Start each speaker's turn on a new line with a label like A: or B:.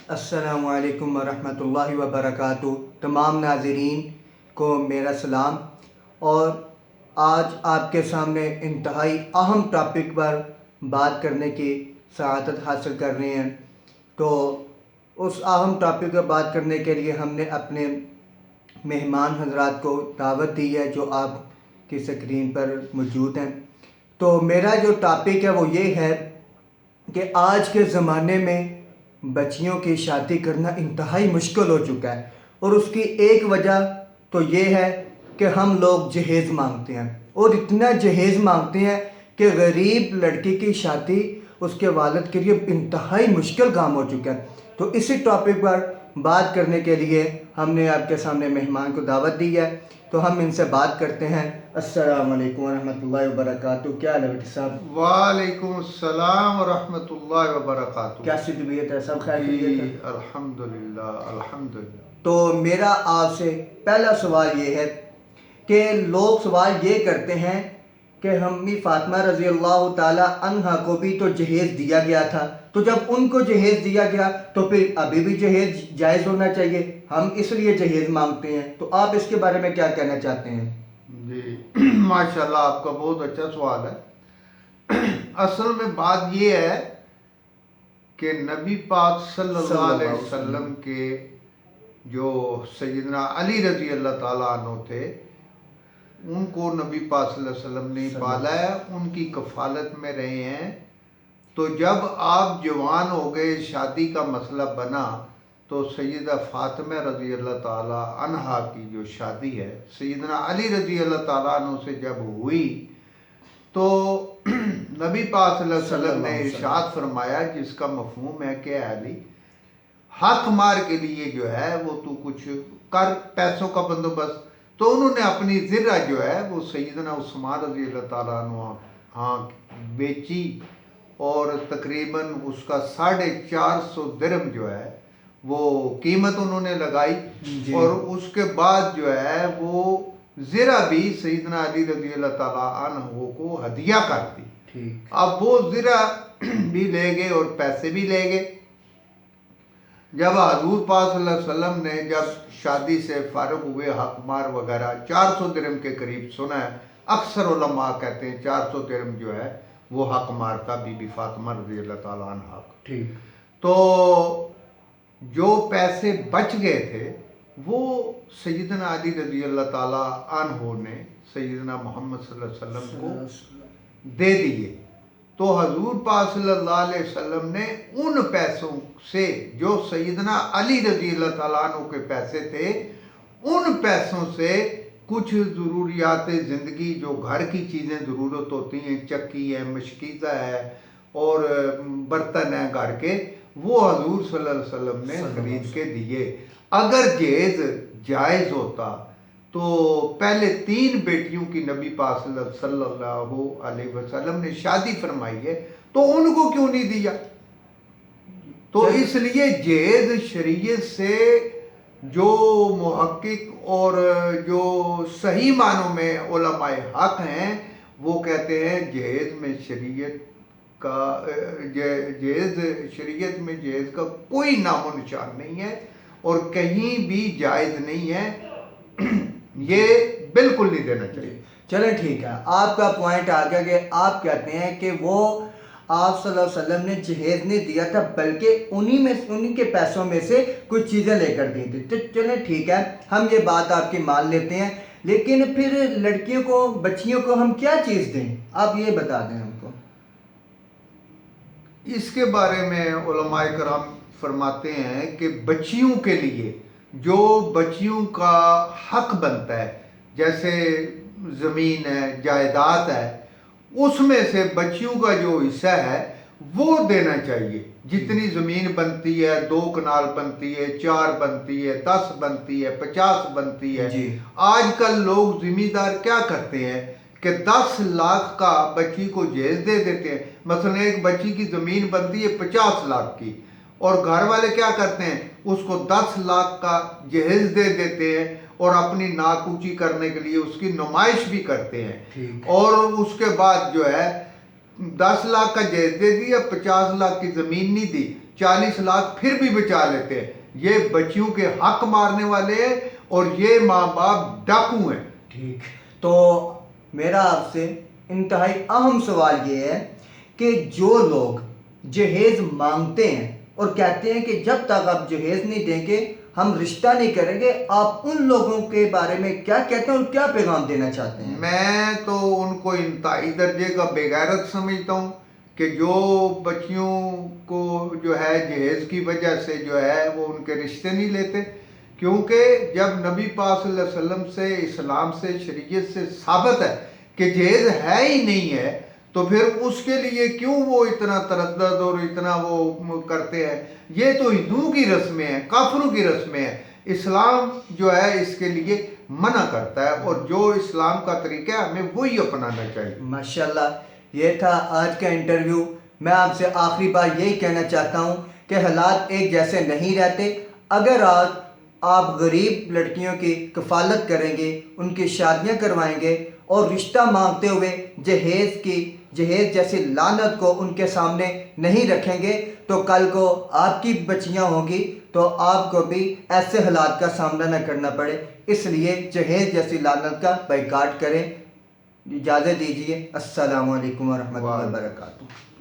A: السلام علیکم ورحمۃ اللہ وبرکاتہ۔ تمام ناظرین کو میرا سلام، اور آج آپ کے سامنے انتہائی اہم ٹاپک پر بات کرنے کی سعادت حاصل کر رہے ہیں۔ تو اس اہم ٹاپک پر بات کرنے کے لیے ہم نے اپنے مہمان حضرات کو دعوت دی ہے جو آپ کی اسکرین پر موجود ہیں۔ تو میرا جو ٹاپک ہے وہ یہ ہے کہ آج کے زمانے میں بچیوں کی شادی کرنا انتہائی مشکل ہو چکا ہے، اور اس کی ایک وجہ تو یہ ہے کہ ہم لوگ جہیز مانگتے ہیں، اور اتنا جہیز مانگتے ہیں کہ غریب لڑکی کی شادی اس کے والد کے لیے انتہائی مشکل کام ہو چکا ہے۔ تو اسی ٹاپک پر بات کرنے کے لیے ہم نے آپ کے سامنے مہمان کو دعوت دی ہے، تو ہم ان سے بات کرتے ہیں۔ السلام علیکم ورحمۃ اللہ وبرکاتہ۔ کیا حال ہے بیٹی صاحب؟
B: وعلیکم السلام ورحمۃ اللہ وبرکاتہ۔
A: کیسی طبیعت ہے؟ سب خیریت ہے؟
B: الحمدللہ الحمدللہ۔
A: تو میرا آپ سے پہلا سوال یہ ہے کہ لوگ سوال یہ کرتے ہیں کہ امی فاطمہ رضی اللہ تعالی عنہا کو بھی تو جہیز دیا گیا تھا، تو جب ان کو جہیز دیا گیا تو پھر ابھی بھی جہیز جائز ہونا چاہیے، ہم اس لیے جہیز مانگتے ہیں۔ تو آپ اس کے بارے میں کیا کہنا چاہتے ہیں؟
B: جی ماشاءاللہ، آپ کا بہت اچھا سوال ہے۔ اصل میں بات یہ ہے کہ نبی پاک صلی اللہ علیہ وسلم کے جو سیدنا علی رضی اللہ تعالیٰ عنہ تھے، ان کو نبی پاک صلی اللہ علیہ وسلم نے پالا ہے، ان کی کفالت میں رہے ہیں۔ تو جب آپ جوان ہو گئے، شادی کا مسئلہ بنا، تو سیدہ فاطمہ رضی اللہ تعالیٰ عنہا کی جو شادی ہے سیدنا علی رضی اللہ تعالیٰ عنہ سے جب ہوئی، تو نبی پاک صلی اللہ علیہ وسلم نے ارشاد فرمایا، جس کا مفہوم ہے کہ علی، حق مار کے لیے جو ہے وہ تو کچھ کر، پیسوں کا بندوبست۔ تو انہوں نے اپنی زرہ جو ہے وہ سیدنا عثمان رضی اللہ تعالیٰ عنہ بیچی، اور تقریباً اس کا 450 درہم جو ہے وہ قیمت انہوں نے لگائی، اور اس کے بعد جو ہے وہ زرہ بھی سیدنا علی رضی اللہ تعالیٰ عنہ کو ہدیہ کر دی۔ اب وہ زرہ بھی لے گئے اور پیسے بھی لے گئے۔ جب حضور پاک صلی اللہ علیہ وسلم نے جب شادی سے فارغ ہوئے، حق مار وغیرہ 400 درہم کے قریب سنا ہے، اکثر علماء کہتے ہیں 400 درہم جو ہے وہ حق مار تھا بی بی فاطمہ رضی اللہ تعالیٰ عنہ۔ تو جو پیسے بچ گئے تھے وہ سیدنا علی رضی اللہ تعالیٰ عنہ نے سیدنا محمد صلی اللہ علیہ وسلم کو دے دیے۔ تو حضور پاک صلی اللہ علیہ وسلم نے ان پیسوں سے، جو سیدنا علی رضی اللہ تعالیٰ عنہ کے پیسے تھے، ان پیسوں سے کچھ ضروریات زندگی، جو گھر کی چیزیں ضرورت ہوتی ہیں، چکی ہے، مشکیزہ ہے، اور برتن ہیں گھر کے، وہ حضور صلی اللہ علیہ وسلم نے خرید کے دیے۔ اگر جہیز جائز ہوتا تو پہلے 3 بیٹیوں کی نبی پاک صلی اللہ علیہ وسلم نے شادی فرمائی ہے، تو ان کو کیوں نہیں دیا؟ تو اس لیے جہیز شریعت سے جو محقق اور جو صحیح معنوں میں علماء حق ہیں وہ کہتے ہیں جہیز میں شریعت میں جہیز کا کوئی نام و نشان نہیں ہے، اور کہیں بھی جائز نہیں ہے، یہ بالکل نہیں دینا چاہیے۔
A: چلیں ٹھیک ہے، آپ کا پوائنٹ آ گیا کہ آپ کہتے ہیں کہ وہ آپ صلی اللہ علیہ وسلم نے جہیز نہیں دیا تھا، بلکہ انہی کے پیسوں میں سے کچھ چیزیں لے کر دی تھی۔ تو چلیں ٹھیک ہے، ہم یہ بات آپ کی مان لیتے ہیں، لیکن پھر لڑکیوں کو، بچیوں کو ہم کیا چیز دیں؟ آپ یہ بتا دیں ہم کو۔
B: اس کے بارے میں علماء کرام فرماتے ہیں کہ بچیوں کے لیے جو بچیوں کا حق بنتا ہے، جیسے زمین ہے، جائیداد ہے، اس میں سے بچیوں کا جو حصہ ہے وہ دینا چاہیے۔ جتنی زمین بنتی ہے، 2 کنال بنتی ہے، 4 بنتی ہے، 10 بنتی ہے، 50 بنتی ہے۔ آج کل لوگ زمیندار کیا کرتے ہیں کہ 10 لاکھ کا بچی کو جہیز دے دیتے ہیں۔ مثلا ایک بچی کی زمین بنتی ہے 50 لاکھ کی، اور گھر والے کیا کرتے ہیں، اس کو 10 لاکھ کا جہیز دے دیتے ہیں، اور اپنی ناک اونچی کرنے کے لیے اس کی نمائش بھی کرتے ہیں، اور اس کے بعد جو ہے 10 لاکھ کا جہیز دے دیا، 50 لاکھ کی زمین نہیں دی، 40 لاکھ پھر بھی بچا لیتے ہیں. یہ بچیوں کے حق مارنے والے ہیں اور یہ ماں باپ ڈاکو ہیں.
A: ٹھیک. تو میرا آپ سے انتہائی اہم سوال یہ ہے کہ جو لوگ جہیز مانگتے ہیں اور کہتے ہیں کہ جب تک آپ جہیز نہیں دیں گے ہم رشتہ نہیں کریں گے، آپ ان لوگوں کے بارے میں کیا کہتے ہیں اور کیا پیغام دینا چاہتے ہیں؟
B: میں تو ان کو انتہائی درجے کا بے غیرت سمجھتا ہوں کہ جو بچیوں کو جو ہے جہیز کی وجہ سے جو ہے وہ ان کے رشتے نہیں لیتے. کیونکہ جب نبی پاک صلی اللہ علیہ وسلم سے، اسلام سے، شریعت سے ثابت ہے کہ جہیز ہے ہی نہیں ہے، تو پھر اس کے لیے کیوں وہ اتنا تردد اور اتنا وہ کرتے ہیں؟ یہ تو ہندوؤں کی رسمیں ہیں، کافروں کی رسمیں ہیں. اسلام جو ہے اس کے لیے منع کرتا ہے، اور جو اسلام کا طریقہ ہے ہمیں وہی اپنانا چاہیے.
A: ماشاءاللہ، یہ تھا آج کا انٹرویو. میں آپ سے آخری بار یہی کہنا چاہتا ہوں کہ حالات ایک جیسے نہیں رہتے. اگر آج آپ غریب لڑکیوں کی کفالت کریں گے، ان کی شادیاں کروائیں گے اور رشتہ مانگتے ہوئے جہیز جیسی لعنت کو ان کے سامنے نہیں رکھیں گے تو کل کو آپ کی بچیاں ہوں گی تو آپ کو بھی ایسے حالات کا سامنا نہ کرنا پڑے. اس لیے جہیز جیسی لعنت کا بائیکاٹ کریں. اجازت دیجیے. السلام علیکم ورحمۃ اللہ وبرکاتہ.